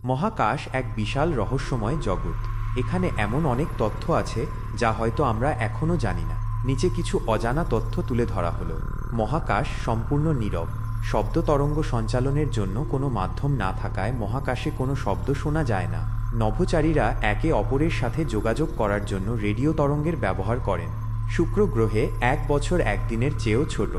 মহাকাশ এক বিশাল রহস্যময় জগৎ। এখানে এমন অনেক তথ্য আছে যা হয়তো আমরা এখনও জানি না। নিচে কিছু অজানা তথ্য তুলে ধরা হলো। মহাকাশ সম্পূর্ণ নীরব। শব্দ তরঙ্গ সঞ্চালনের জন্য কোনো মাধ্যম না থাকায় মহাকাশে কোনো শব্দ শোনা যায় না। নভোচারীরা একে অপরের সাথে যোগাযোগ করার জন্য রেডিও তরঙ্গের ব্যবহার করেন। শুক্র গ্রহে 1 বছর একদিনের চেয়েও ছোট।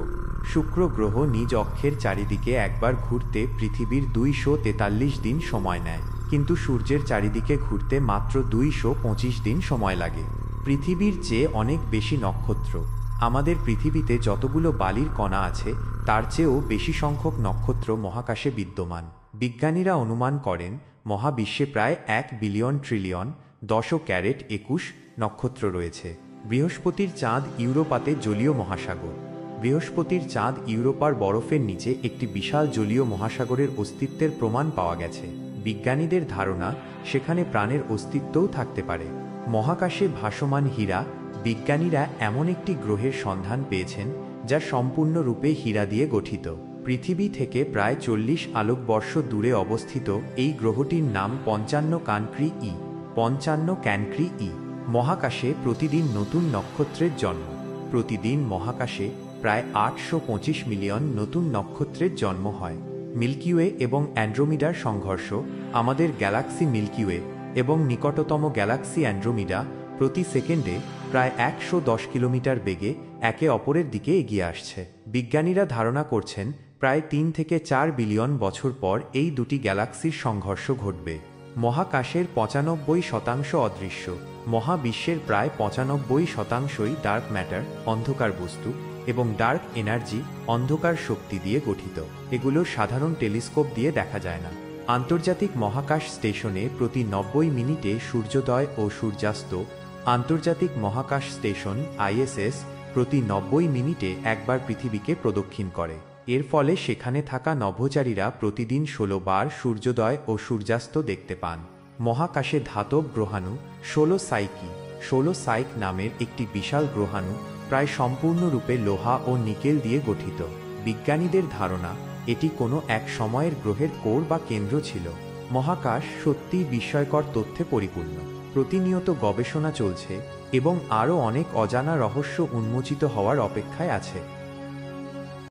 শুক্র গ্রহ নিজ অক্ষের চারিদিকে একবার ঘুরতে পৃথিবীর 243 দিন সময় নেয়, কিন্তু সূর্যের চারিদিকে ঘুরতে মাত্র 225 দিন সময় লাগে। পৃথিবীর চেয়ে অনেক বেশি নক্ষত্র। আমাদের পৃথিবীতে যতগুলো বালির কণা আছে তার চেয়েও বেশি সংখ্যক নক্ষত্র মহাকাশে বিদ্যমান। বিজ্ঞানীরা অনুমান করেন মহাবিশ্বে প্রায় 1 বিলিয়ন ট্রিলিয়ন 10 নক্ষত্র রয়েছে। বৃহস্পতির চাঁদ ইউরোপাতে জলীয় মহাসাগর। বৃহস্পতির চাঁদ ইউরোপার বরফের নিচে একটি বিশাল জলীয় মহাসাগরের অস্তিত্বের প্রমাণ পাওয়া গেছে। বিজ্ঞানীদের ধারণা সেখানে প্রাণের অস্তিত্বও থাকতে পারে। মহাকাশে ভাসমান হীরা। বিজ্ঞানীরা এমন একটি গ্রহের সন্ধান পেয়েছেন যা সম্পূর্ণরূপে হীরা দিয়ে গঠিত। পৃথিবী থেকে প্রায় 40 আলোকবর্ষ দূরে অবস্থিত এই গ্রহটির নাম 55 ক্যানক্রি ই। 55 ক্যানক্রি ই। মহাকাশে প্রতিদিন নতুন নক্ষত্রের জন্ম। প্রতিদিন মহাকাশে প্রায় 825 মিলিয়ন নতুন নক্ষত্রের জন্ম হয়। মিল্কিওয়ে এবং অ্যান্ড্রোমিডার সংঘর্ষ। আমাদের গ্যালাক্সি মিল্কিওয়ে এবং নিকটতম গ্যালাক্সি অ্যান্ড্রোমিডা প্রতি সেকেন্ডে প্রায় 110 কিলোমিটার বেগে একে অপরের দিকে এগিয়ে আসছে। বিজ্ঞানীরা ধারণা করছেন প্রায় 3 থেকে 4 বিলিয়ন বছর পর এই দুটি গ্যালাক্সির সংঘর্ষ ঘটবে। মহাকাশের 95% অদৃশ্য। মহাবিশ্বের প্রায় 95%ই ডার্ক ম্যাটার, অন্ধকার বস্তু, এবং ডার্ক এনার্জি, অন্ধকার শক্তি দিয়ে গঠিত। এগুলো সাধারণ টেলিস্কোপ দিয়ে দেখা যায় না। আন্তর্জাতিক মহাকাশ স্টেশনে প্রতি 90 মিনিটে সূর্যোদয় ও সূর্যাস্ত। আন্তর্জাতিক মহাকাশ স্টেশন ISS প্রতি 90 মিনিটে একবার পৃথিবীকে প্রদক্ষিণ করে। এর ফলে সেখানে থাকা নভোচারীরা প্রতিদিন 16 বার সূর্যোদয় ও সূর্যাস্ত দেখতে পান। মহাকাশে ধাতব গ্রহাণু 16 সাইকি। 16 সাইক নামের একটি বিশাল গ্রহাণু প্রায় সম্পূর্ণরূপে লোহা ও নিকেল দিয়ে গঠিত। বিজ্ঞানীদের ধারণা এটি কোনো এক সময়ের গ্রহের কোর বা কেন্দ্র ছিল। মহাকাশ সত্যিই বিস্ময়কর তথ্যে পরিপূর্ণ। প্রতিনিয়ত গবেষণা চলছে এবং আরও অনেক অজানা রহস্য উন্মোচিত হওয়ার অপেক্ষায় আছে।